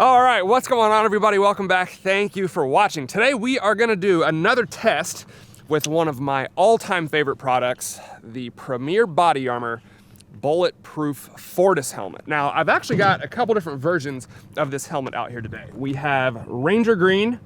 All right, what's going on, everybody? Welcome back. Thank you for watching. Today we are gonna do another test with one of my all-time favorite products, the Premier Body Armor Bulletproof Fortis helmet. Now, I've actually got a couple different versions of this helmet out here today. We have Ranger Green,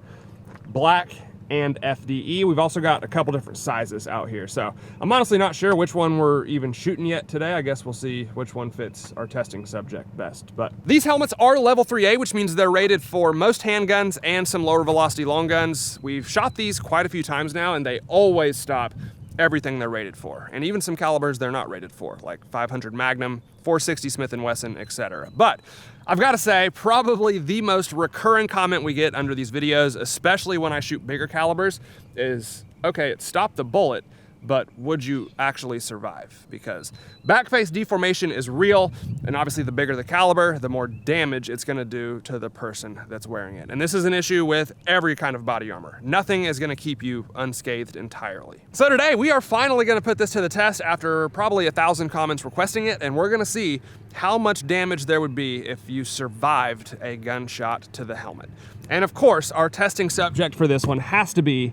Black, and FDE. We've also got a couple different sizes out here. So I'm honestly not sure which one we're even shooting yet today. I guess we'll see which one fits our testing subject best. But these helmets are level 3A, which means they're rated for most handguns and some lower velocity long guns. We've shot these quite a few times now and they always stop everything they're rated for. And even some calibers they're not rated for, like 500 Magnum, 460 Smith & Wesson, etc. But I've got to say, probably the most recurring comment we get under these videos, especially when I shoot bigger calibers, is, okay, it stopped the bullet, but would you actually survive? Because backface deformation is real, and obviously the bigger the caliber, the more damage it's gonna do to the person that's wearing it. And this is an issue with every kind of body armor. Nothing is gonna keep you unscathed entirely. So today, we are finally gonna put this to the test after probably 1,000 comments requesting it, and we're gonna see how much damage there would be if you survived a gunshot to the helmet. And of course, our testing subject for this one has to be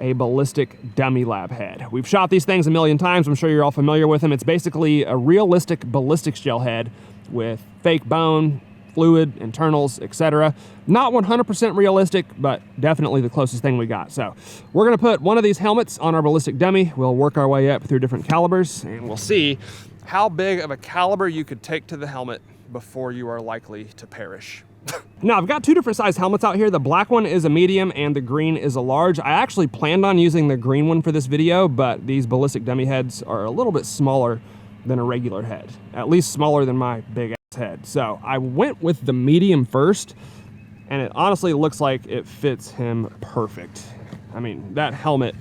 a ballistic dummy lab head. We've shot these things a million times. I'm sure you're all familiar with them. It's basically a realistic ballistics gel head with fake bone, fluid, internals, etc. Not 100% realistic, but definitely the closest thing we got. So we're gonna put one of these helmets on our ballistic dummy. We'll work our way up through different calibers and we'll see how big of a caliber you could take to the helmet before you are likely to perish. Now, I've got two different size helmets out here. The black one is a medium and the green is a large. I actually planned on using the green one for this video, but these ballistic dummy heads are a little bit smaller than a regular head, at least smaller than my big ass head. So I went with the medium first, and it honestly looks like it fits him perfect. I mean, that helmet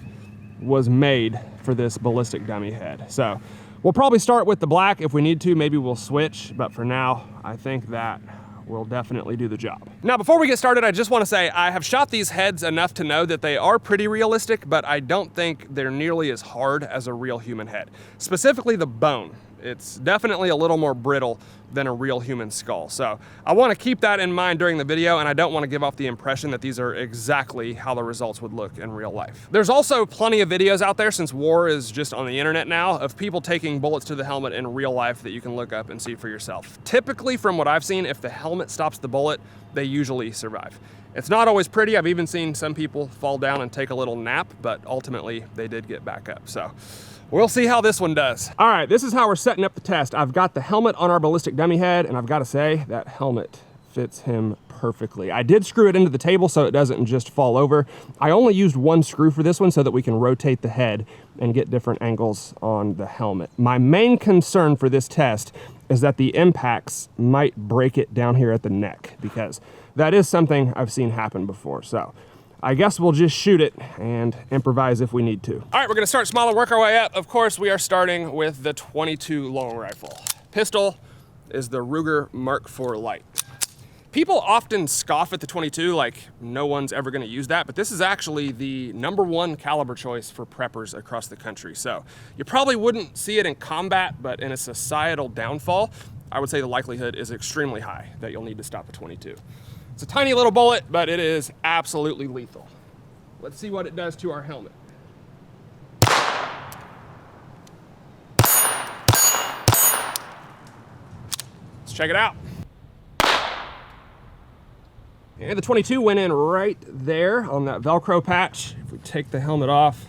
was made for this ballistic dummy head. So we'll probably start with the black. If we need to, maybe we'll switch, but for now, I think that will definitely do the job. Now, before we get started, I just want to say I have shot these heads enough to know that they are pretty realistic, but I don't think they're nearly as hard as a real human head. Specifically the bone. It's definitely a little more brittle than a real human skull. So I want to keep that in mind during the video, and I don't want to give off the impression that these are exactly how the results would look in real life. There's also plenty of videos out there, since war is just on the internet now, of people taking bullets to the helmet in real life that you can look up and see for yourself. Typically, from what I've seen, if the helmet stops the bullet, they usually survive. It's not always pretty. I've even seen some people fall down and take a little nap, but ultimately they did get back up. So we'll see how this one does. All right, this is how we're setting up the test. I've got the helmet on our ballistic dummy head, and I've got to say, that helmet fits him perfectly. I did screw it into the table so it doesn't just fall over. I only used one screw for this one so that we can rotate the head and get different angles on the helmet. My main concern for this test is that the impacts might break it down here at the neck, because that is something I've seen happen before. So I guess we'll just shoot it and improvise if we need to. All right, we're gonna start small and work our way up. Of course, we are starting with the 22 long rifle. Pistol is the Ruger Mark IV Light. People often scoff at the 22, like no one's ever gonna use that, but this is actually the #1 caliber choice for preppers across the country. So you probably wouldn't see it in combat, but in a societal downfall, I would say the likelihood is extremely high that you'll need to stop a 22. It's a tiny little bullet, but it is absolutely lethal. Let's see what it does to our helmet. Let's check it out. And the 22 went in right there on that Velcro patch. If we take the helmet off,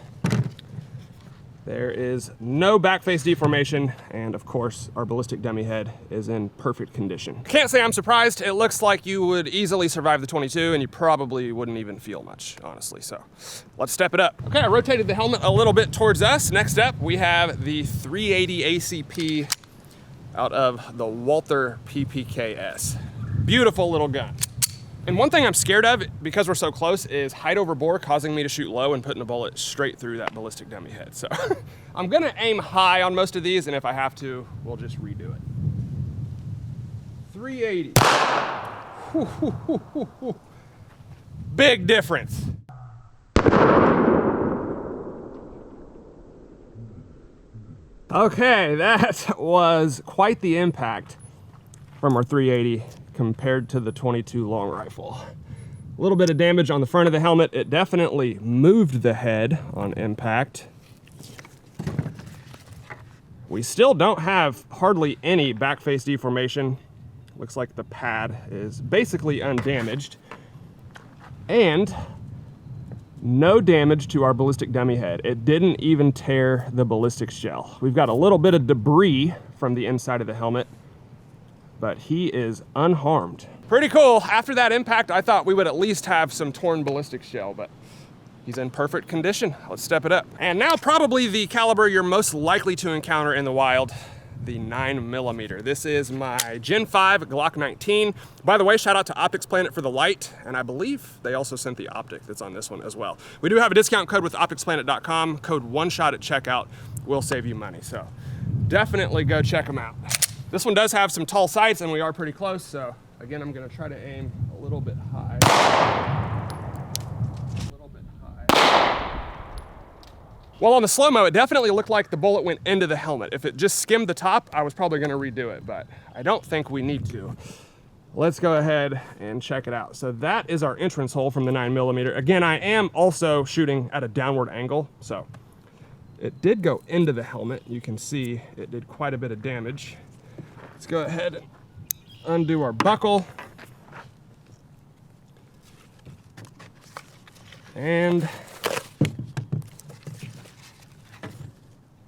there is no backface deformation, and of course, our ballistic dummy head is in perfect condition. Can't say I'm surprised. It looks like you would easily survive the 22, and you probably wouldn't even feel much, honestly. So let's step it up. Okay, I rotated the helmet a little bit towards us. Next up, we have the 380 ACP out of the Walther PPKS. Beautiful little gun. And one thing I'm scared of, because we're so close, is height over bore causing me to shoot low and putting a bullet straight through that ballistic dummy head. So I'm gonna aim high on most of these, and if I have to, we'll just redo it. 380. Big difference. Okay, that was quite the impact from our 380 compared to the 22 long rifle. A little bit of damage on the front of the helmet. It definitely moved the head on impact. We still don't have hardly any back face deformation. Looks like the pad is basically undamaged. And no damage to our ballistic dummy head. It didn't even tear the ballistic shell. We've got a little bit of debris from the inside of the helmet, but he is unharmed. Pretty cool. After that impact, I thought we would at least have some torn ballistic shell, but he's in perfect condition. Let's step it up. And now probably the caliber you're most likely to encounter in the wild, the 9mm. This is my Gen 5 Glock 19. By the way, shout out to Optics Planet for the light, and I believe they also sent the optic that's on this one as well. We do have a discount code with opticsplanet.com, code ONESHOT at checkout. Will save you money, so definitely go check them out. This one does have some tall sights, and we are pretty close, so again, I'm gonna try to aim a little bit high. Well, on the slow-mo, it definitely looked like the bullet went into the helmet. If it just skimmed the top, I was probably gonna redo it, but I don't think we need to. Let's go ahead and check it out. So that is our entrance hole from the 9mm. Again, I am also shooting at a downward angle, so it did go into the helmet. You can see it did quite a bit of damage. Let's go ahead and undo our buckle. And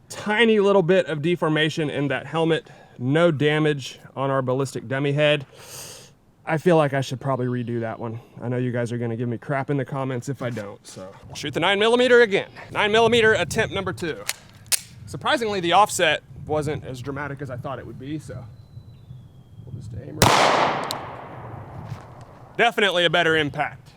tiny little bit of deformation in that helmet. No damage on our ballistic dummy head. I feel like I should probably redo that one. I know you guys are gonna give me crap in the comments if I don't, so. Shoot the 9mm again. 9mm attempt number 2. Surprisingly, the offset wasn't as dramatic as I thought it would be, so we'll just aim right. Definitely a better impact.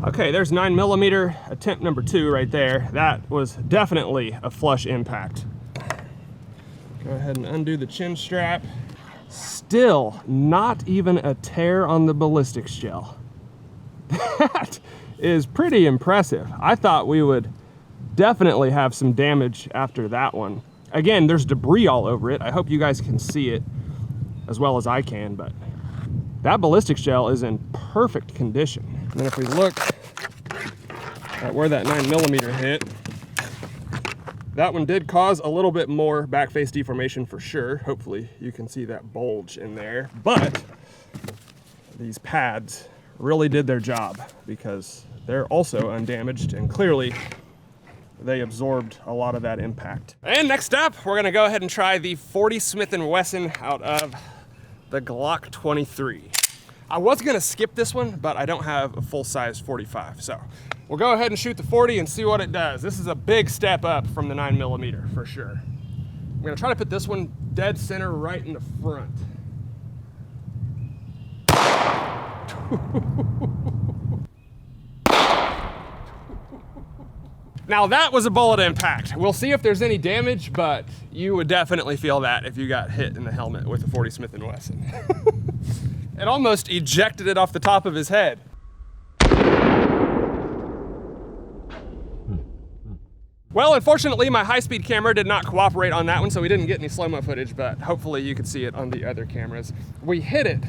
Okay, there's 9mm attempt number 2 right there. That was definitely a flush impact. Go ahead and undo the chin strap. Still not even a tear on the ballistic shell. That is pretty impressive. I thought we would definitely have some damage after that one. Again, there's debris all over it. I hope you guys can see it as well as I can, but that ballistic shell is in perfect condition. And then if we look at where that 9mm hit, that one did cause a little bit more back face deformation for sure. Hopefully you can see that bulge in there, but these pads really did their job because they're also undamaged, and clearly they absorbed a lot of that impact. And next up, we're gonna go ahead and try the 40 Smith & Wesson out of the Glock 23. I was gonna skip this one, but I don't have a full-size 45, so we'll go ahead and shoot the 40 and see what it does. This is a big step up from the 9mm for sure. I'm gonna try to put this one dead center right in the front. Now that was a bullet impact. We'll see if there's any damage, but you would definitely feel that if you got hit in the helmet with a 40 Smith & Wesson. It almost ejected it off the top of his head. Well, unfortunately, my high-speed camera did not cooperate on that one, so we didn't get any slow-mo footage, but hopefully you could see it on the other cameras. We hit it.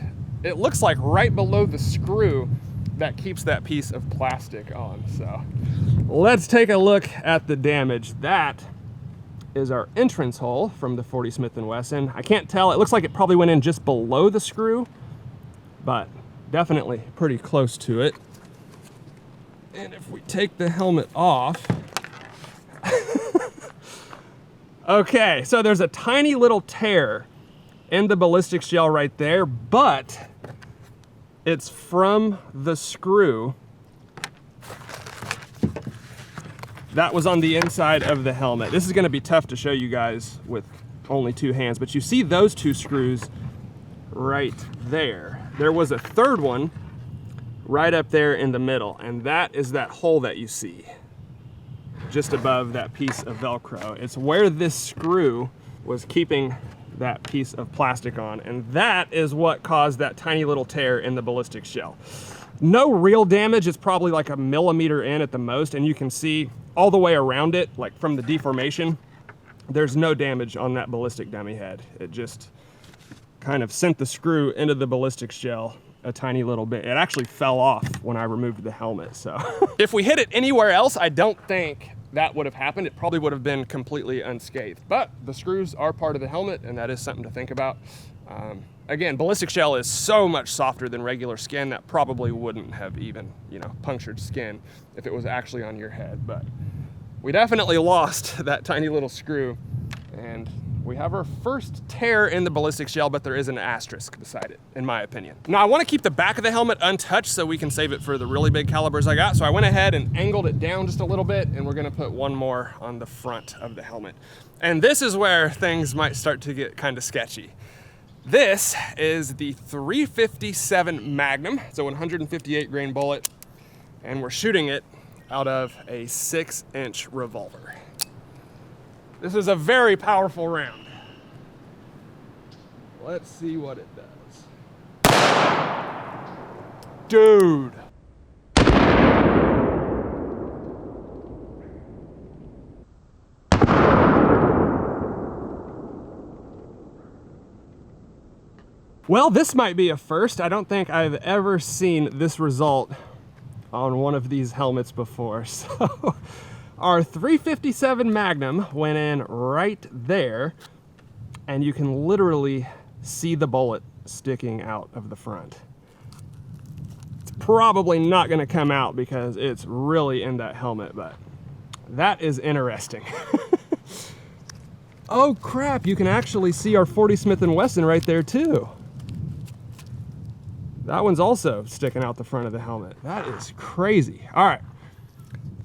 It looks like right below the screw that keeps that piece of plastic on, so. Let's take a look at the damage. That is our entrance hole from the 40 Smith & Wesson. I can't tell, it looks like it probably went in just below the screw, but definitely pretty close to it. And if we take the helmet off, okay, so there's a tiny little tear in the ballistic shell right there, but it's from the screw that was on the inside of the helmet. This is gonna be tough to show you guys with only 2 hands, but you see those 2 screws right there. There was a third one right up there in the middle, and that is that hole that you see just above that piece of Velcro. It's where this screw was keeping that piece of plastic on, and that is what caused that tiny little tear in the ballistic shell. No real damage, it's probably like a millimeter in at the most, and you can see all the way around it, like from the deformation, there's no damage on that ballistic dummy head. It just kind of sent the screw into the ballistics gel a tiny little bit. It actually fell off when I removed the helmet, so. If we hit it anywhere else, I don't think that would have happened. It probably would have been completely unscathed, but the screws are part of the helmet, and that is something to think about. Again, ballistic gel is so much softer than regular skin that probably wouldn't have even, you know, punctured skin if it was actually on your head. But we definitely lost that tiny little screw, and we have our first tear in the ballistic gel, but there is an asterisk beside it, in my opinion. Now, I want to keep the back of the helmet untouched so we can save it for the really big calibers I got. So I went ahead and angled it down just a little bit, and we're going to put one more on the front of the helmet. And this is where things might start to get kind of sketchy. This is the 357 Magnum. It's a 158 grain bullet, and we're shooting it out of a 6-inch revolver. This is a very powerful round. Let's see what it does. Dude. Well, this might be a first. I don't think I've ever seen this result on one of these helmets before. So our 357 Magnum went in right there, and you can literally see the bullet sticking out of the front. It's probably not going to come out because it's really in that helmet, but that is interesting. Oh crap, you can actually see our 40 Smith & Wesson right there too. That one's also sticking out the front of the helmet. That is crazy. All right,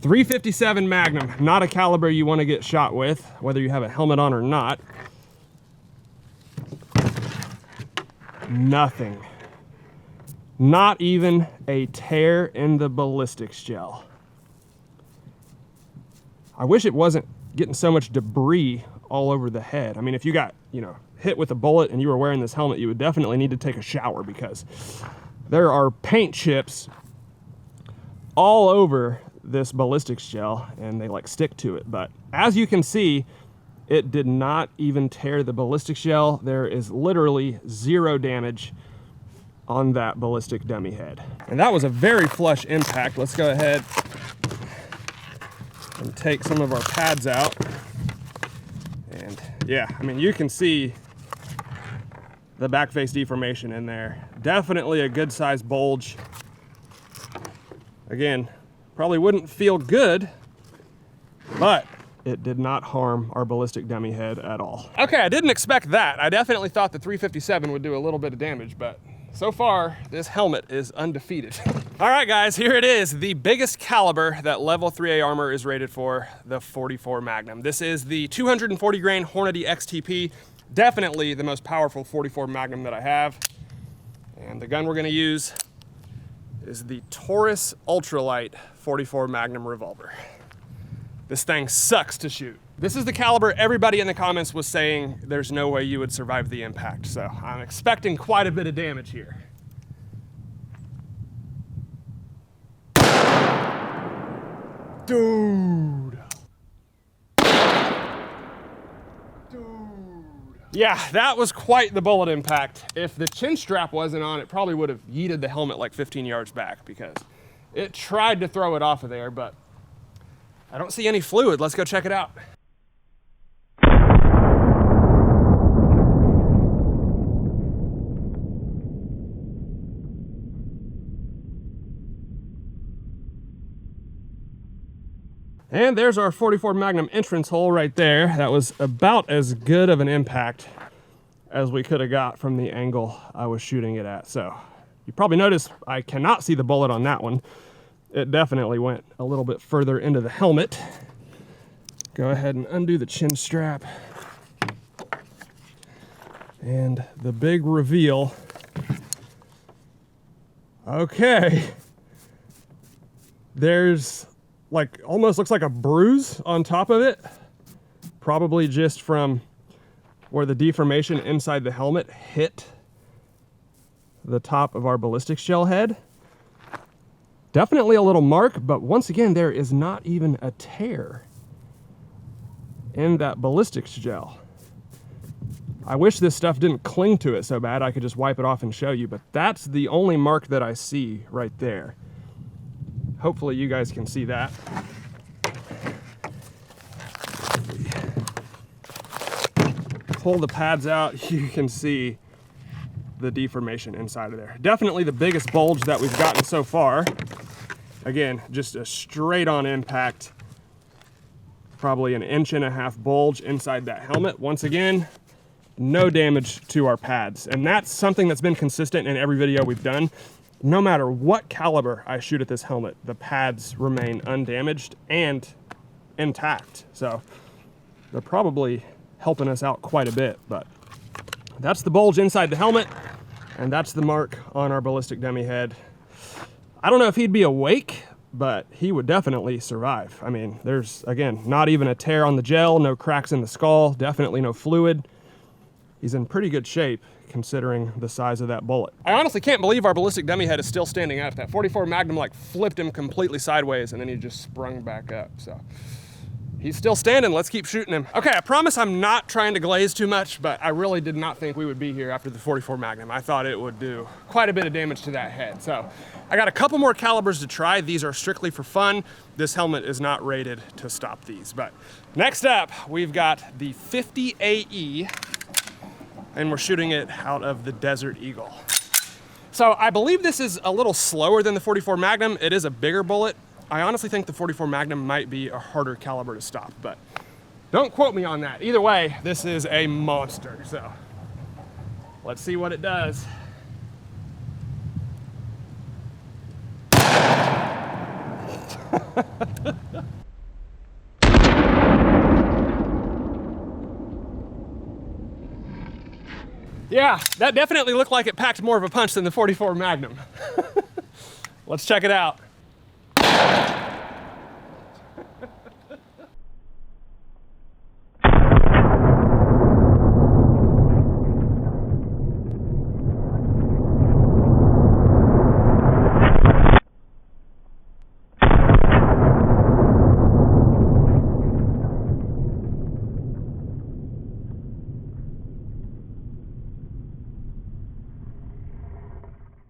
357 Magnum, not a caliber you want to get shot with, whether you have a helmet on or not. Nothing. Not even a tear in the ballistics gel. I wish it wasn't getting so much debris all over the head. I mean, if you got, you know, hit with a bullet and you were wearing this helmet, you would definitely need to take a shower because there are paint chips all over this ballistics gel and they like stick to it. But as you can see, it did not even tear the ballistics gel. There is literally zero damage on that ballistic dummy head. And that was a very flush impact. Let's go ahead and take some of our pads out. And yeah, I mean, you can see the back face deformation in there. Definitely a good sized bulge. Again, probably wouldn't feel good, but it did not harm our ballistic dummy head at all. Okay, I didn't expect that. I definitely thought the 357 would do a little bit of damage, but so far, this helmet is undefeated. All right, guys, here it is. The biggest caliber that level 3A armor is rated for, the 44 Magnum. This is the 240 grain Hornady XTP. Definitely the most powerful 44 Magnum that I have. And the gun we're gonna use is the Taurus Ultralight 44 Magnum revolver. This thing sucks to shoot. This is the caliber everybody in the comments was saying there's no way you would survive the impact. So I'm expecting quite a bit of damage here. Dude. Yeah, that was quite the bullet impact. If the chin strap wasn't on, it probably would have yeeted the helmet like 15 yards back because it tried to throw it off of there, but I don't see any fluid. Let's go check it out. And there's our 44 Magnum entrance hole right there. That was about as good of an impact as we could have got from the angle I was shooting it at. So you probably noticed I cannot see the bullet on that one. It definitely went a little bit further into the helmet. Go ahead and undo the chin strap. And the big reveal. Okay. There's like almost looks like a bruise on top of it, probably just from where the deformation inside the helmet hit the top of our ballistics gel head. Definitely a little mark, but once again, there is not even a tear in that ballistics gel. I wish this stuff didn't cling to it so bad. I could just wipe it off and show you, but that's the only mark that I see right there. Hopefully you guys can see that. Pull the pads out, you can see the deformation inside of there. Definitely the biggest bulge that we've gotten so far. Again, just a straight on impact, probably an 1.5 inch bulge inside that helmet. Once again, no damage to our pads. And that's something that's been consistent in every video we've done. No matter what caliber I shoot at this helmet, the pads remain undamaged and intact. So they're probably helping us out quite a bit, but that's the bulge inside the helmet, and that's the mark on our ballistic dummy head. I don't know if he'd be awake, but he would definitely survive. I mean, there's, again, not even a tear on the gel, no cracks in the skull, definitely no fluid. He's in pretty good shape considering the size of that bullet. I honestly can't believe our ballistic dummy head is still standing up. That 44 Magnum like flipped him completely sideways and then he just sprung back up. So he's still standing. Let's keep shooting him. Okay, I promise I'm not trying to glaze too much, but I really did not think we would be here after the 44 Magnum. I thought it would do quite a bit of damage to that head. So I got a couple more calibers to try. These are strictly for fun. This helmet is not rated to stop these. But next up, we've got the 50 AE, and we're shooting it out of the Desert Eagle. So I believe this is a little slower than the 44 Magnum. It is a bigger bullet. I honestly think the 44 Magnum might be a harder caliber to stop, but don't quote me on that. Either way, this is a monster. So let's see what it does. Yeah, that definitely looked like it packed more of a punch than the 44 Magnum. Let's check it out.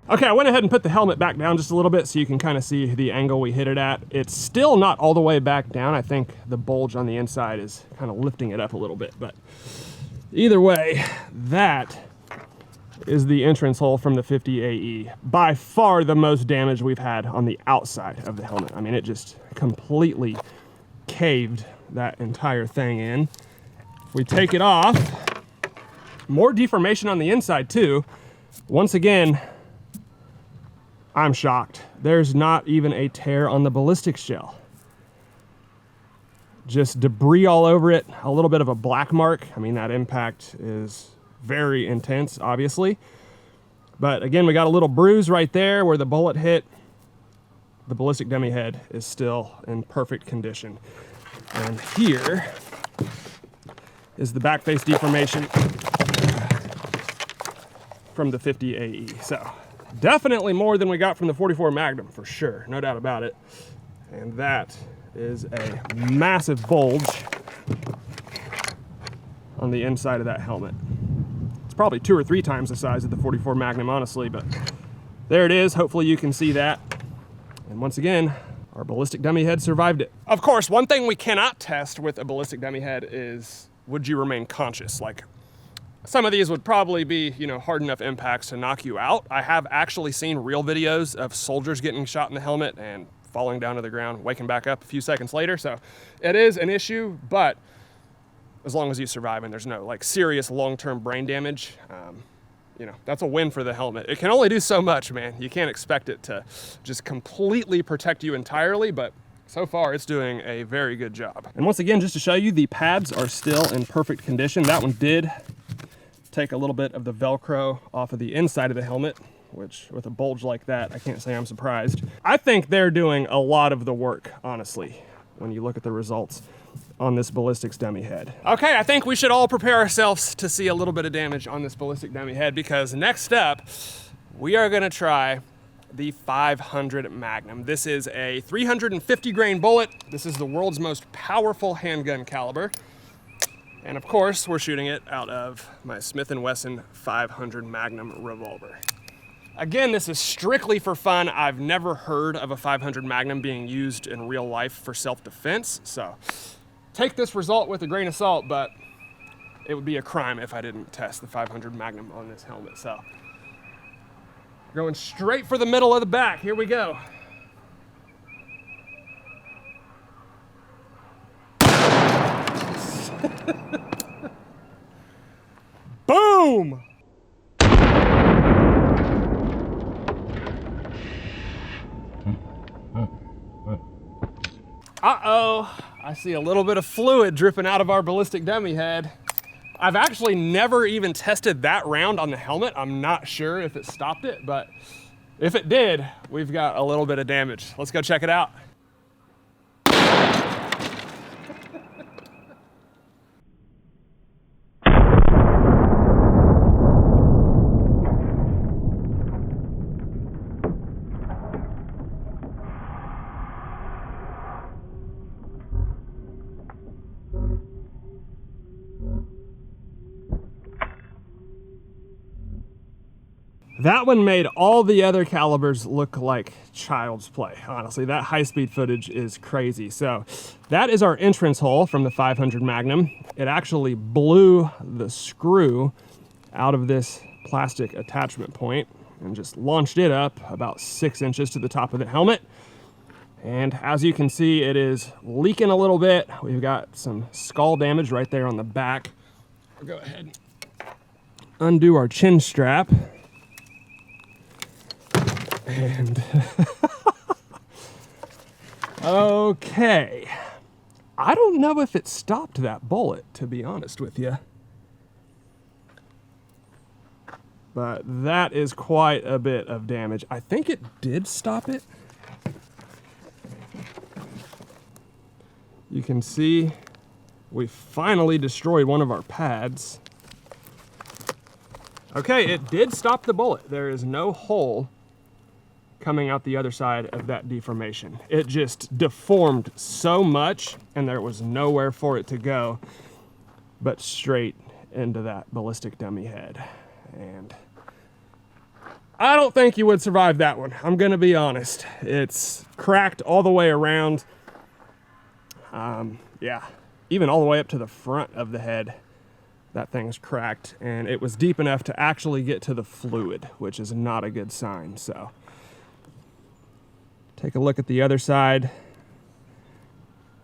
Okay, I went ahead and put the helmet back down just a little bit so you can kind of see the angle we hit it at. It's still not all the way back down. I think the bulge on the inside is kind of lifting it up a little bit, but either way, that is the entrance hole from the 50 AE. By far the most damage we've had on the outside of the helmet. I mean, it just completely caved that entire thing in. If we take it off, more deformation on the inside too. Once again, I'm shocked. There's not even a tear on the ballistic shell. Just debris all over it, a little bit of a black mark. I mean, that impact is very intense, obviously. But again, we got a little bruise right there where the bullet hit. The ballistic dummy head is still in perfect condition. And here is the back face deformation from the 50 AE. So definitely more than we got from the 44 Magnum, for sure, no doubt about it. And that is a massive bulge on the inside of that helmet. It's probably 2 or 3 times the size of the 44 Magnum, honestly, but there it is. Hopefully you can see that. And once again, our ballistic dummy head survived it. Of course, one thing we cannot test with a ballistic dummy head is, would you remain conscious? Like, some of these would probably be, you know, hard enough impacts to knock you out. I have actually seen real videos of soldiers getting shot in the helmet and falling down to the ground, waking back up a few seconds later. So it is an issue, but as long as you survive and there's no like serious long-term brain damage, you know, that's a win for the helmet. It can only do so much, man. You can't expect it to just completely protect you entirely, but so far it's doing a very good job. And once again, just to show you, the pads are still in perfect condition. That one did take a little bit of the Velcro off of the inside of the helmet, which with a bulge like that, I can't say I'm surprised. I think they're doing a lot of the work, honestly, when you look at the results on this ballistics dummy head. Okay, I think we should all prepare ourselves to see a little bit of damage on this ballistic dummy head, because next up, we are gonna try the 500 Magnum. This is a 350 grain bullet. This is the world's most powerful handgun caliber. And of course, we're shooting it out of my Smith & Wesson 500 Magnum revolver. Again, this is strictly for fun. I've never heard of a 500 Magnum being used in real life for self-defense, so take this result with a grain of salt, but it would be a crime if I didn't test the 500 Magnum on this helmet. So, going straight for the middle of the back. Here we go. Boom! Uh-oh, I see a little bit of fluid dripping out of our ballistic dummy head. I've actually never even tested that round on the helmet. I'm not sure if it stopped it, but if it did, we've got a little bit of damage. Let's go check it out. That one made all the other calibers look like child's play. Honestly, that high-speed footage is crazy. So that is our entrance hole from the 500 Magnum. It actually blew the screw out of this plastic attachment point and just launched it up about 6 inches to the top of the helmet. And as you can see, it is leaking a little bit. We've got some skull damage right there on the back. We'll go ahead and undo our chin strap. And okay, I don't know if it stopped that bullet, to be honest with you, but that is quite a bit of damage. I think it did stop it. You can see we finally destroyed one of our pads. Okay, it did stop the bullet. There is no hole coming out the other side of that deformation. It just deformed so much and there was nowhere for it to go but straight into that ballistic dummy head. And I don't think you would survive that one. I'm gonna be honest. It's cracked all the way around. Yeah, even all the way up to the front of the head. That thing's cracked, and it was deep enough to actually get to the fluid, which is not a good sign. So take a look at the other side,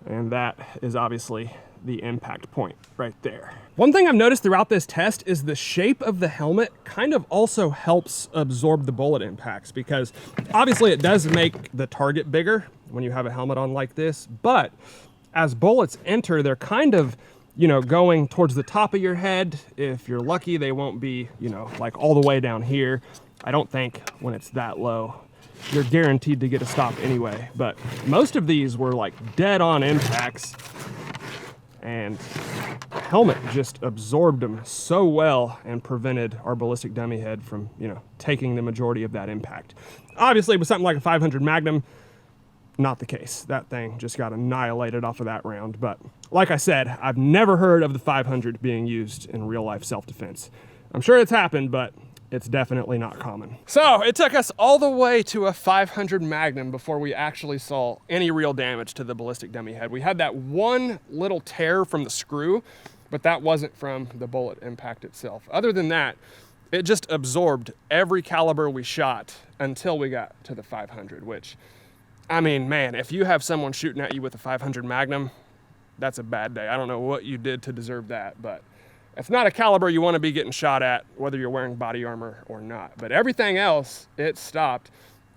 and that is obviously the impact point right there. One thing I've noticed throughout this test is the shape of the helmet kind of also helps absorb the bullet impacts, because obviously it does make the target bigger when you have a helmet on like this, but as bullets enter, they're kind of, you know, going towards the top of your head. If you're lucky, they won't be, you know, like all the way down here. I don't think when it's that low you're guaranteed to get a stop anyway, but most of these were like dead on impacts, and the helmet just absorbed them so well and prevented our ballistic dummy head from, you know, taking the majority of that impact. Obviously with something like a 500 Magnum, not the case. That thing just got annihilated off of that round. But like I said, I've never heard of the 500 being used in real life self-defense. I'm sure it's happened, but it's definitely not common. So it took us all the way to a 500 Magnum before we actually saw any real damage to the ballistic dummy head. We had that one little tear from the screw, but that wasn't from the bullet impact itself. Other than that, it just absorbed every caliber we shot until we got to the 500, which, I mean, man, if you have someone shooting at you with a 500 Magnum, that's a bad day. I don't know what you did to deserve that, but it's not a caliber you want to be getting shot at, whether you're wearing body armor or not. But everything else, it stopped,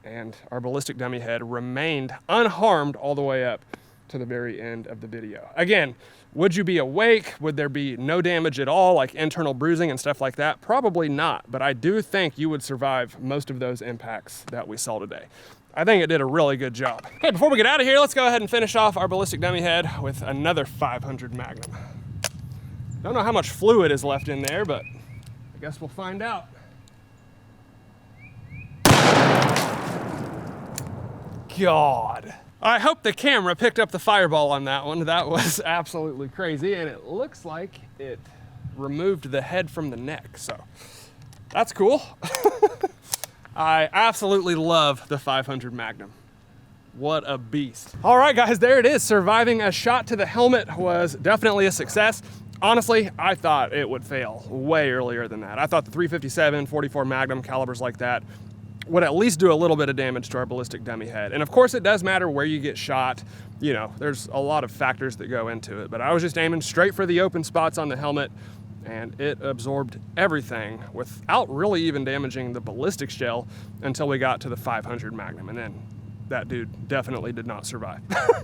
and our ballistic dummy head remained unharmed all the way up to the very end of the video. Again, would you be awake? Would there be no damage at all, like internal bruising and stuff like that? Probably not, but I do think you would survive most of those impacts that we saw today. I think it did a really good job. Hey, before we get out of here, let's go ahead and finish off our ballistic dummy head with another 500 Magnum. Don't know how much fluid is left in there, but I guess we'll find out. God. I hope the camera picked up the fireball on that one. That was absolutely crazy, and it looks like it removed the head from the neck, so that's cool. I absolutely love the 500 Magnum. What a beast. All right, guys, there it is. Surviving a shot to the helmet was definitely a success. Honestly, I thought it would fail way earlier than that. I thought the 357, 44 Magnum calibers like that would at least do a little bit of damage to our ballistic dummy head. And of course it does matter where you get shot. You know, there's a lot of factors that go into it, but I was just aiming straight for the open spots on the helmet, and it absorbed everything without really even damaging the ballistic shell until we got to the 500 Magnum, and then that dude definitely did not survive.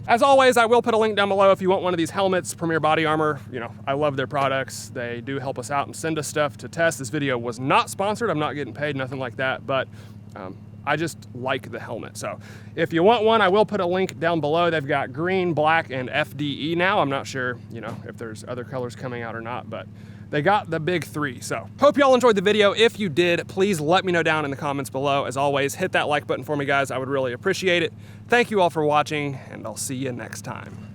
As always, I will put a link down below if you want one of these helmets, Premier Body Armor. You know, I love their products. They do help us out and send us stuff to test. This video was not sponsored. I'm not getting paid, nothing like that, but I just like the helmet. So if you want one, I will put a link down below. They've got green, black, and FDE now. I'm not sure, you know, if there's other colors coming out or not, but they got the big three. So hope y'all enjoyed the video. If you did, please let me know down in the comments below. As always, hit that like button for me, guys. I would really appreciate it. Thank you all for watching, and I'll see you next time.